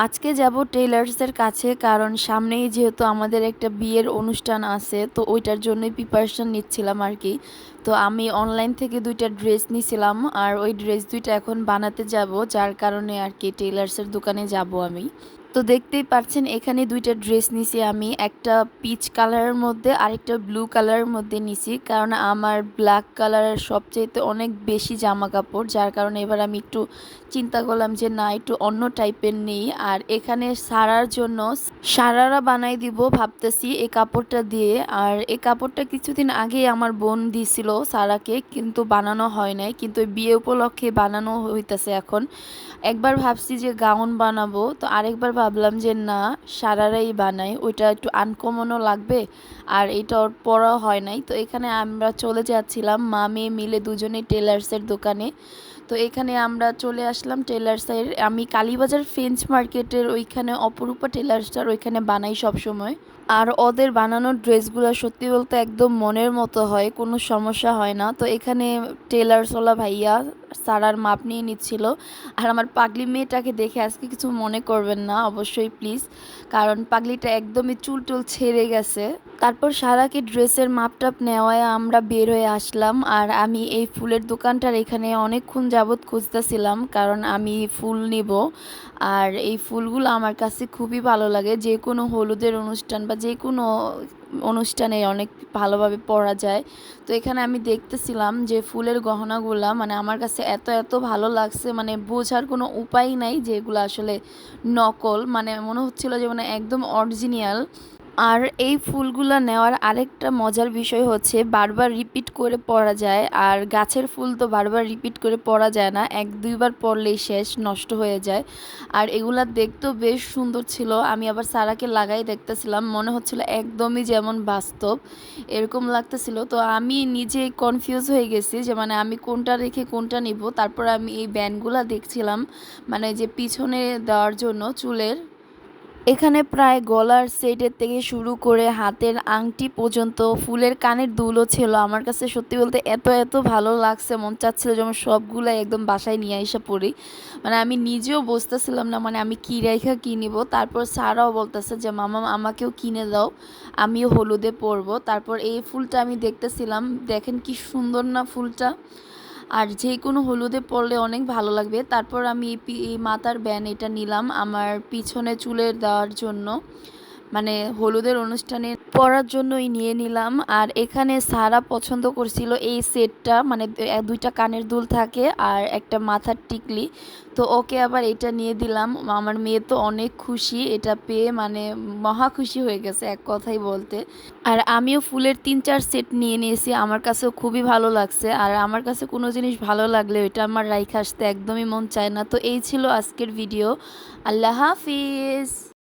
আজকে যাব টেইলার্সের কাছে, কারণ সামনেই যেহেতু আমাদের একটা বিয়ের অনুষ্ঠান আছে, তো ওইটার জন্যই প্রিপারেশন নিচ্ছিলাম আর কি। তো আমি অনলাইন থেকে দুইটা ড্রেস নিয়েছিলাম, আর ওই ড্রেস দুইটা এখন বানাতে যাব, যার কারণে আর কি টেইলার্সের দোকানে যাব আমি। তো দেখতেই পাচ্ছেন এখানে দুইটা ড্রেস নিছি আমি, একটা পিচ কালারের মধ্যে আরেকটা ব্লু কালারের মধ্যে নিছি, কারণ আমার ব্ল্যাক কালারের সবচেয়ে অনেক বেশি জামা কাপড়, যার কারণে এবার আমি একটু চিন্তা করলাম যে না, একটু অন্য টাইপের নেই। আর এখানে সারার জন্য সারারা বানাই দিব ভাবতেছি এই কাপড়টা দিয়ে। আর এই কাপড়টা কিছুদিন আগেই আমার বোন দিছিল সারাকে, কিন্তু বানানো হয় নাই, কিন্তু বিয়ে উপলক্ষে বানানো হইতেছে এখন। একবার ভাবছি যে গাউন বানাবো, তো আরেকবার ভাবলাম যে না, সারারাই বানাই, ওইটা একটু আনকমনও লাগবে, আর এটা ওর পরা হয় নাই। তো এখানে আমরা চলে যাচ্ছিলাম মা মেয়ে মিলে দুজনেই টেলার্সের দোকানে। তো এখানে আমরা চলে আসলাম টেলার্সের, আমি কালীবাজার ফ্রেঞ্চ মার্কেটের ওইখানে অপরূপা টেলার্সটার ওইখানে বানাই সব সময়। আর ওদের বানানোর ড্রেসগুলো সত্যি বলতে একদম মনের মতো হয়, কোনো সমস্যা হয় না। তো এখানে টেলার্সওয়ালা ভাইয়া সারার মাপ নিয়ে নিচ্ছিল। আর আমার পাগলি মেয়েটাকে দেখে আজকে কিছু মনে করবেন না অবশ্যই প্লিজ, কারণ পাগলিটা একদমই চুল টুল ছেড়ে গেছে। তারপর সারাকে ড্রেসের মাপটাপ নেওয়ায় আমরা বের হয়ে আসলাম। আর আমি এই ফুলের দোকানটার এখানে অনেকক্ষণ যাবৎ খুঁজতেছিলাম, কারণ আমি ফুল নিব। আর এই ফুলগুলো আমার কাছে খুবই ভালো লাগে, যে কোনো হলুদের অনুষ্ঠান বা যে কোনো অনুষ্ঠানে অনেক ভালোভাবে পরা যায়। তো এখানে আমি দেখতেছিলাম যে ফুলের গহনাগুলা মানে আমার কাছে এত এত ভালো লাগছে, মানে বোঝার কোনো উপায় নাই যে এগুলো আসলে নকল, মানে মনে হচ্ছিল যে মানে একদম অরিজিনাল। আর এই ফুলগুলা নেওয়ার আরেকটা মজার বিষয় হচ্ছে বারবার রিপিট করে পরা যায়, আর গাছের ফুল তো বারবার রিপিট করে পরা যায় না, এক দুইবার পরলেই শেষ, নষ্ট হয়ে যায়। আর এগুলা দেখতেও বেশ সুন্দর ছিল, আমি আবার সারাকে লাগাই দেখতেছিলাম, মনে হচ্ছিল একদমই যেমন বাস্তব এরকম লাগতেছিল। তো আমি নিজে কনফিউজ হয়ে গেছি যে মানে আমি কোনটা রেখে কোনটা নিব। তারপর আমি এই ব্যান্ডগুলা দেখছিলাম, মানে যে পিছনে দেওয়ার জন্য চুলের, এখানে প্রায় গলার সেটের থেকে শুরু করে হাতের আংটি পর্যন্ত ফুলের কানের দুলও ছিল। আমার কাছে সত্যি বলতে এত এত ভালো লাগছে, মন চাচ্ছিল যেমন সবগুলাই একদম বাসায় নিয়ে এসে পড়ি। মানে আমি নিজেও বুঝতেছিলাম না মানে আমি কী রেখা কী নিব। তারপর স্যারও বলতেছে যে মামা আমাকেও কিনে দাও, আমিও হলুদে পরবো। তারপর এই ফুলটা আমি দেখতেছিলাম, দেখেন কি সুন্দর না ফুলটা, আর যে কোনো হলুদে পরলে অনেক ভালো লাগবে। তারপর আমি এই মাথার ব্যান্ড এটা নিলাম আমার পিছনে চুলের দেওয়ার জন্য, মানে হলুদের অনুষ্ঠানে পরার জন্যই নিয়ে নিলাম। আর এখানে সারা পছন্দ করছিল এই সেটটা, মানে দুইটা কানের দুল থাকে আর একটা মাথার টিকলি, তো ওকে আবার এটা নিয়ে দিলাম। আমার মেয়ে তো অনেক খুশি এটা পেয়ে, মানে মহা খুশি হয়ে গেছে এক কথাই বলতে। আর আমিও ফুলের 3-4 সেট নিয়ে নিয়েছি, আমার কাছেও খুবই ভালো লাগছে। আর আমার কাছে কোনো জিনিস ভালো লাগলে ওইটা আমার রাইখে আসতে একদমই মন চায় না। তো এই ছিল আজকের ভিডিও। আল্লাহ হাফিজ।